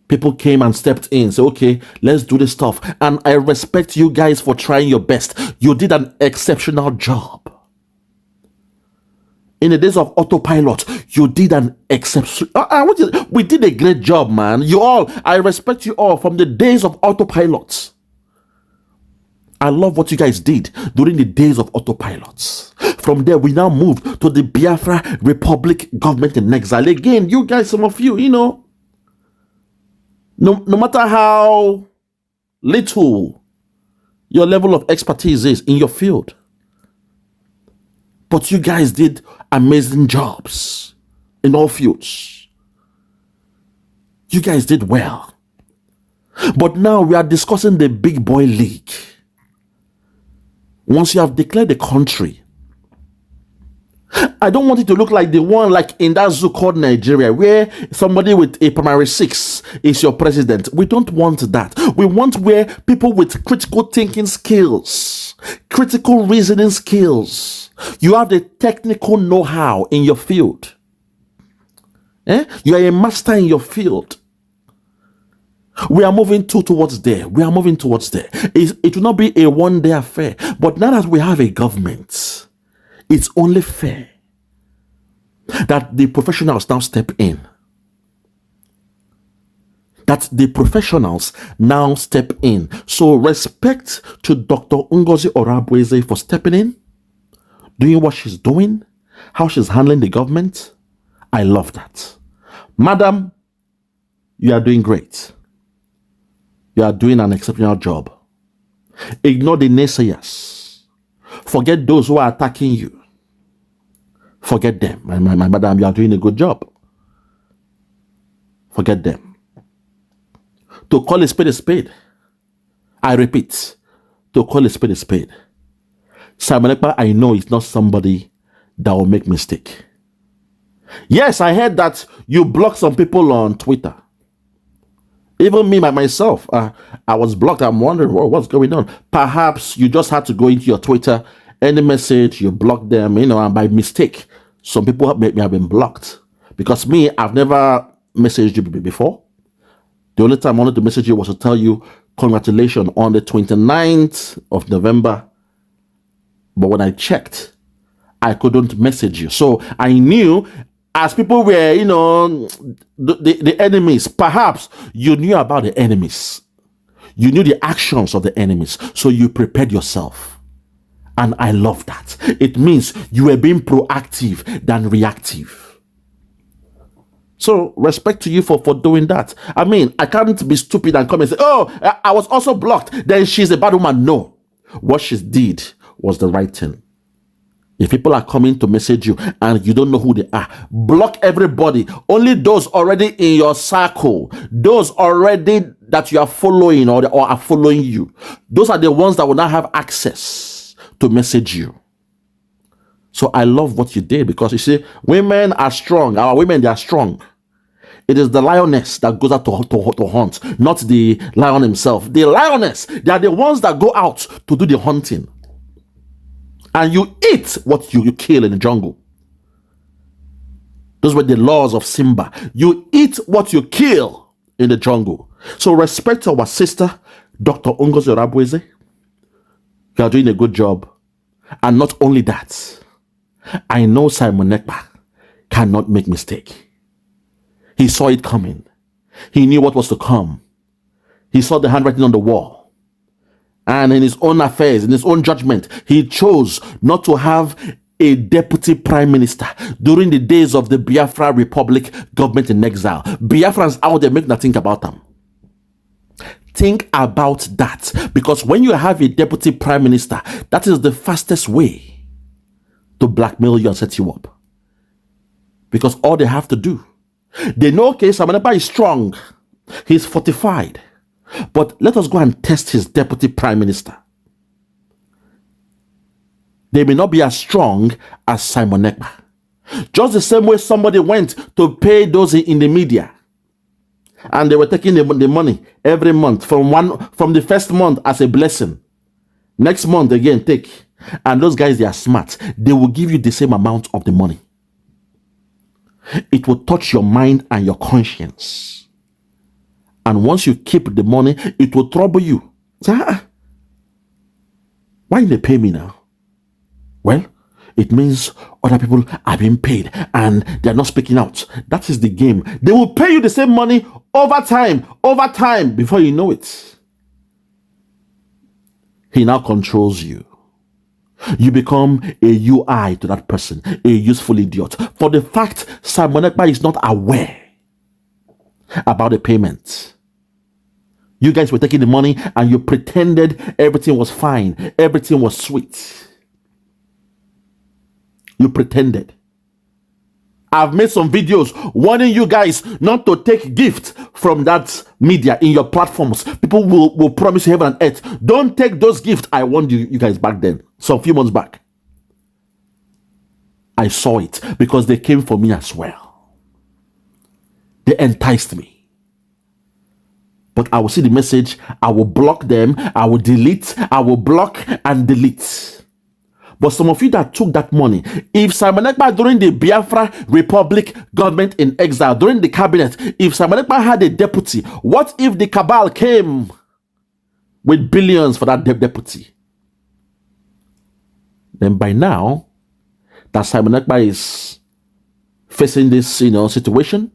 People came and stepped in, said, okay, let's do this stuff. And I respect you guys for trying your best. You did an exceptional job. In the days of autopilot, you did an exception. We did a great job, man. I respect you all from the days of autopilot. I love what you guys did during the days of autopilots. From there, we now moved to the Biafra Republic government in exile. Again, you guys, some of you, no matter how little your level of expertise is in your field, but you guys did amazing jobs in all fields. You guys did well. But now we are discussing the big boy league. Once you have declared the country, I don't want it to look like the one like in that zoo called Nigeria, where somebody with a primary 6 is your president. We don't want that. We want where people with critical thinking skills, critical reasoning skills, you have the technical know-how in your field. You are a master in your field. We are moving towards there. It will not be a one-day affair. But now that we have a government, it's only fair that the professionals now step in. So respect to Dr. Ngozi Orabueze for stepping in, doing what she's doing, how she's handling the government. I love that. Madam, you are doing great. You are doing an exceptional job. Ignore the naysayers. Forget those who are attacking you. Forget them. My madam, you are doing a good job. Forget them. To call a spade. I repeat, to call a spade. Simon Ekpa, I know it's not somebody that will make mistake. Yes, I heard that you blocked some people on Twitter. Even me, myself, I was blocked. I'm wondering what's going on. Perhaps you just had to go into your Twitter, any message, you block them, and by mistake, Some people may have been blocked. Because me, I've never messaged you before. The only time I wanted to message you was to tell you congratulations on the 29th of November. But when I checked, I couldn't message you. So I knew, as people were, the enemies, perhaps you knew about the enemies. You knew the actions of the enemies. So you prepared yourself. And I love that. It means you were being proactive than reactive. So respect to you for doing that. I mean, I can't be stupid and come and say, oh, I was also blocked, then she's a bad woman. No. What she did was the right thing. If people are coming to message you and you don't know who they are, block everybody. Only those already in your circle, those already that you are following or are following you. Those are the ones that will not have access to message you. So I love what you did, because you see, women are strong. Our women, they are strong. It is the lioness that goes out to hunt, not the lion himself. The lioness, they are the ones that go out to do the hunting. And you eat what you kill in the jungle. Those were the laws of Simba. You eat what you kill in the jungle. So respect to our sister, Dr. Ngozi Orabueze. You are doing a good job. And not only that, I know Simon Ekpa cannot make mistake. He saw it coming. He knew what was to come. He saw the handwriting on the wall. And in his own affairs, in his own judgment, he chose not to have a deputy prime minister during the days of the Biafra Republic government in exile. Biafrans out there, make nothing think about them. Think about that. Because when you have a deputy prime minister, that is the fastest way to blackmail you and set you up. Because all they have to do, they know, okay, Simon Ekpa is strong. He's fortified. But let us go and test his deputy prime minister. They may not be as strong as Simon Ekpa. Just the same way somebody went to pay those in the media. And they were taking the money every month from the first month as a blessing. Next month again, take. And those guys, they are smart. They will give you the same amount of the money. It will touch your mind and your conscience. And once you keep the money, it will trouble you. Say, why they pay me now? Well, it means other people are being paid and they're not speaking out. That is the game. They will pay you the same money over time, before you know it. He now controls you. You become a UI to that person, a useful idiot. For the fact Simon Ekpa is not aware about the payment. You guys were taking the money and you pretended everything was fine, everything was sweet. You pretended. I've made some videos warning you guys not to take gift from that media in your platforms. People will promise you heaven and earth. Don't take those gifts. I warned you guys back then, some few months back. I saw it because they came for me as well. They enticed me. But I will see the message. I will block them. I will delete. I will block and delete. But some of you that took that money, if Simon Ekpa during the Biafra Republic government in exile, during the cabinet, if Simon Ekpa had a deputy, what if the cabal came with billions for that deputy? Then by now, that Simon Ekpa is facing this, situation,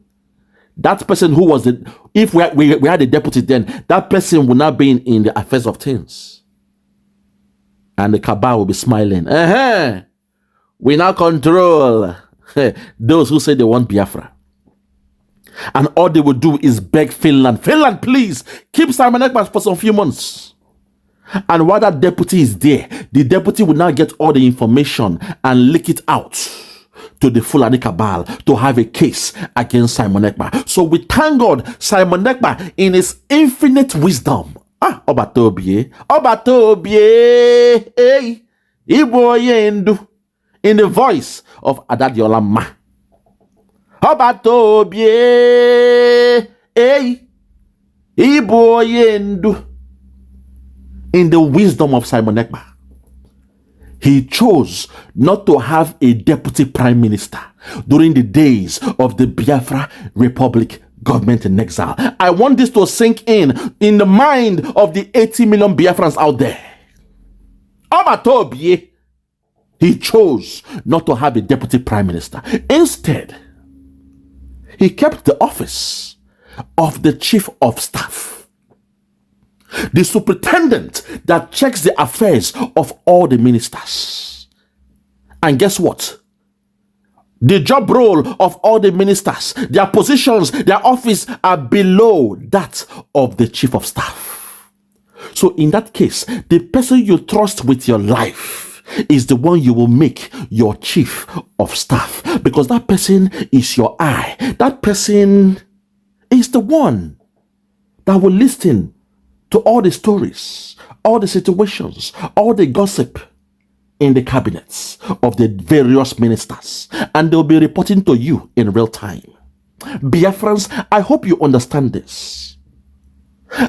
that person who was if we had a deputy then, that person would not be in the affairs of things. And the cabal will be smiling. We now control those who say they want Biafra. And all they will do is beg Finland, please, keep Simon Ekpa for some few months. And while that deputy is there, the deputy will now get all the information and leak it out to the Fulani cabal to have a case against Simon Ekpa. So we thank God, Simon Ekpa, in his infinite wisdom, Obatobie, hey, Iboyendu, in the voice of Adadiola Ma. Obatobie, hey, Iboyendu, in the wisdom of Simon Ekpa. He chose not to have a deputy prime minister during the days of the Biafra Republic government in exile. I want this to sink in the mind of the 80 million Biafrans out there. Obatobie, he chose not to have a deputy prime minister. Instead, he kept the office of the chief of staff, the superintendent that checks the affairs of all the ministers. And guess what? The job role of all the ministers, their positions, their office are below that of the chief of staff. So in that case, the person you trust with your life is the one you will make your chief of staff, because that person is your eye. That person is the one that will listen to all the stories, all the situations, all the gossip in the cabinets of the various ministers, and they'll be reporting to you in real time. Biafrans, I hope you understand this.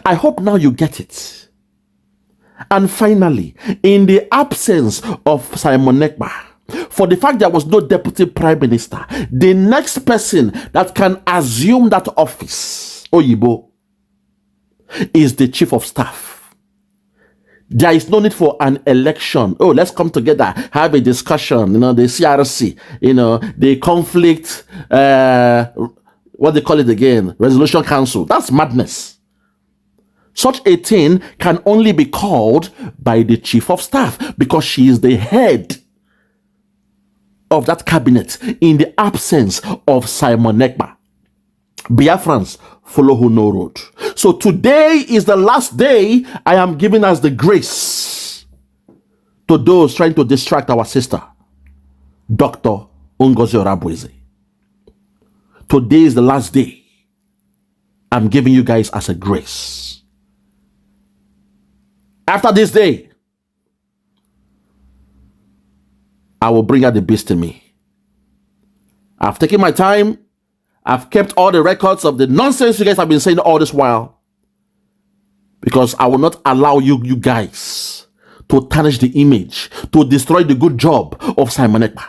I hope now you get it. And finally, in the absence of Simon Ekpa, for the fact there was no deputy prime minister, the next person that can assume that office, Oyibo, is the chief of staff. There is no need for an election. Oh, let's come together, have a discussion. The CRC, the conflict, what they call it again, resolution council. That's madness. Such a thing can only be called by the chief of staff, because she is the head of that cabinet in the absence of Simon Ekpa. Biafrans, follow who no road. So today is the last day I am giving us the grace to those trying to distract our sister, Dr. Ngozi Orabueze. Today is the last day I'm giving you guys as a grace. After this day, I will bring out the beast in me. I've taken my time. I've kept all the records of the nonsense you guys have been saying all this while, because I will not allow you guys to tarnish the image, to destroy the good job of Simon Ekpa.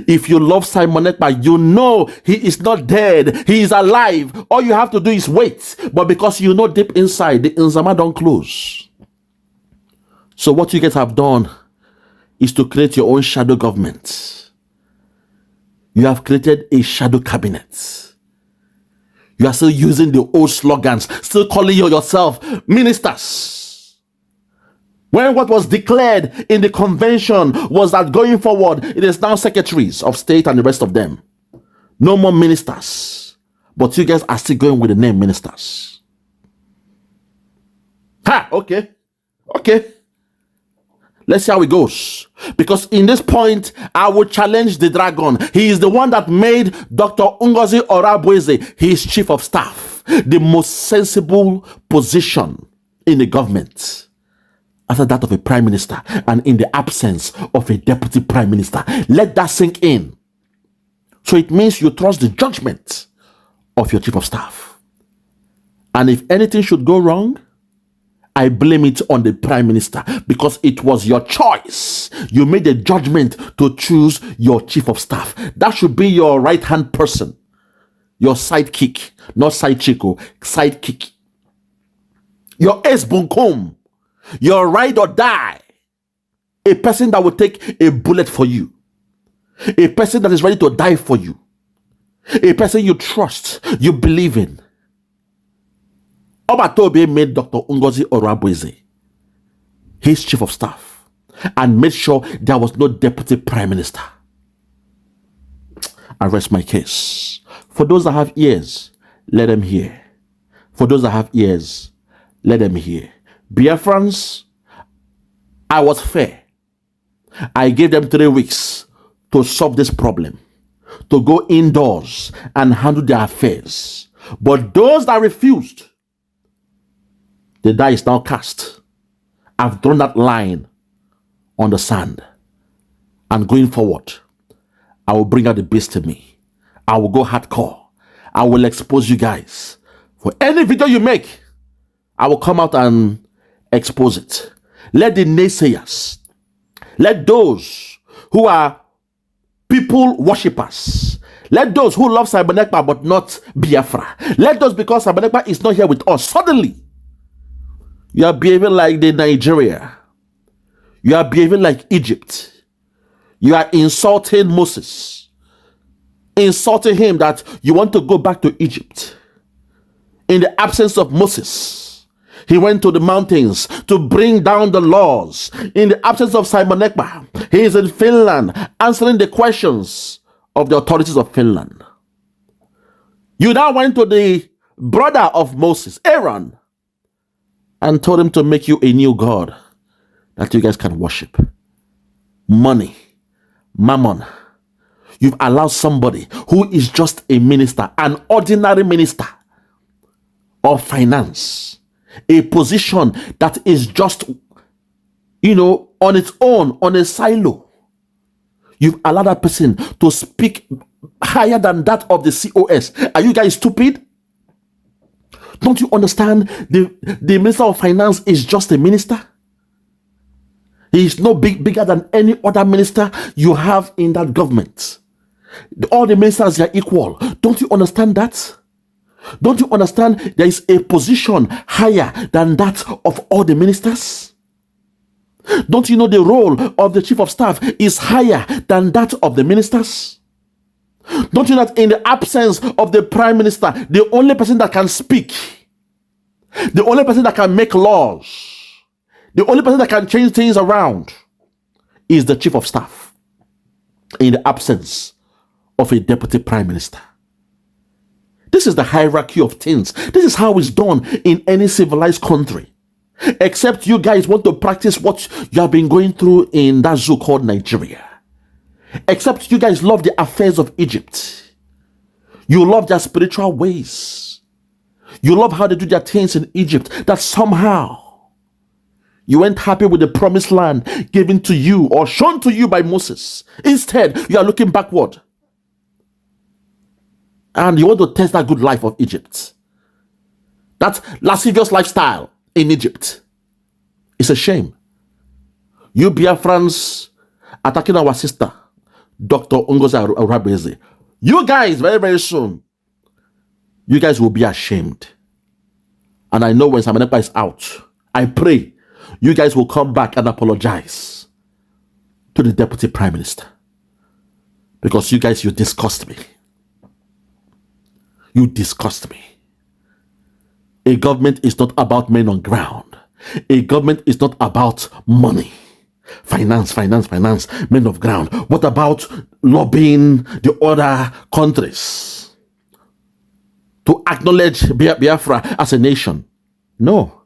If you love Simon Ekpa, you know he is not dead. He is alive. All you have to do is wait. But because you know deep inside, the Nzama don't close. So what you guys have done is to create your own shadow government. You have created a shadow cabinet. You are still using the old slogans, still calling yourself ministers. When what was declared in the convention was that going forward, it is now secretaries of state and the rest of them. No more ministers. But you guys are still going with the name ministers. Okay. Let's see how it goes. Because in this point, I will challenge the dragon. He is the one that made Dr. Ngozi Orabueze his chief of staff. The most sensible position in the government, after that of a prime minister, and in the absence of a deputy prime minister. Let that sink in. So it means you trust the judgment of your chief of staff. And if anything should go wrong, I blame it on the prime minister, because it was your choice. You made a judgment to choose your chief of staff. That should be your right-hand person, your sidekick, not side chico, sidekick. Your ace bunkum, your ride or die, a person that will take a bullet for you, a person that is ready to die for you, a person you trust, you believe in. Obatobe made Dr. Ngozi Orabueze his chief of staff and made sure there was no deputy prime minister. I rest my case. For those that have ears, let them hear. For those that have ears, let them hear. Biafrans, I was fair. I gave them 3 weeks to solve this problem, to go indoors and handle their affairs. But those that refused, the die is now cast. I've drawn that line on the sand. And going forward, I will bring out the beast in me. I will go hardcore. I will expose you guys. For any video you make, I will come out and expose it. Let the naysayers, Let those who are people worshippers, let those who love Ekpa but not Biafra, let those, because Ekpa is not here with us, suddenly you are behaving like the Nigeria. You are behaving like Egypt. You are insulting Moses, insulting him that you want to go back to Egypt. In the absence of Moses, he went to the mountains to bring down the laws. In the absence of Ekpa, he is in Finland answering the questions of the authorities of Finland. You now went to the brother of Moses, Aaron, and told him to make you a new god that you guys can worship. Money, mammon. You've allowed somebody who is just a minister, an ordinary minister of finance, a position that is just, on its own, on a silo. You've allowed that person to speak higher than that of the COS. Are you guys stupid? Don't you understand? The Minister of Finance is just a minister. He is no bigger than any other minister you have in that government. All the ministers are equal. Don't you understand that? Don't you understand there is a position higher than that of all the ministers? Don't you know the role of the chief of staff is higher than that of the ministers? Don't you know that in the absence of the prime minister, the only person that can speak, the only person that can make laws, the only person that can change things around is the chief of staff in the absence of a deputy prime minister? This is the hierarchy of things. This is how it's done in any civilized country. Except you guys want to practice what you have been going through in that zoo called Nigeria. Except you guys love the affairs of Egypt. You love their spiritual ways. You love how they do their things in Egypt. That somehow you weren't happy with the promised land given to you or shown to you by Moses. Instead, you are looking backward. And you want to test that good life of Egypt. That lascivious lifestyle in Egypt. It's a shame. You Biafrans attacking our sister, Dr. Ngozi Orabueze. You guys, very, very soon, you guys will be ashamed. And I know when Ekpa is out, I pray you guys will come back and apologize to the Deputy Prime Minister. Because you guys, you disgust me. You disgust me. A government is not about men on ground. A government is not about money. Finance, men of ground. What about lobbying the other countries to acknowledge Biafra as a nation? No.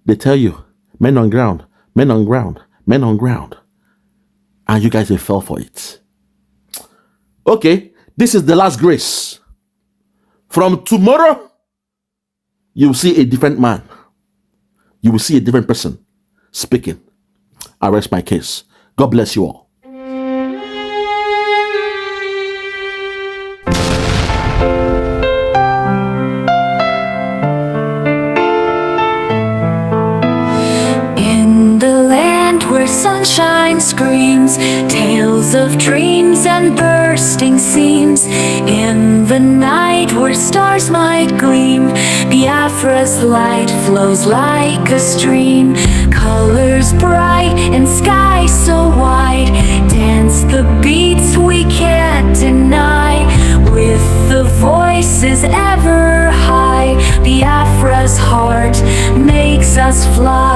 They tell you, men on ground. And you guys, they fell for it. Okay, this is the last grace. From tomorrow, you will see a different man. You will see a different person speaking. I rest my case. God bless you all. In the land where sunshine screams, tales of dreams and bursting seams. In the night where stars might gleam, Biafra's light flows like a stream. Colors bright and sky so wide, dance the beats we can't deny. With the voices ever high, Biafra's heart makes us fly.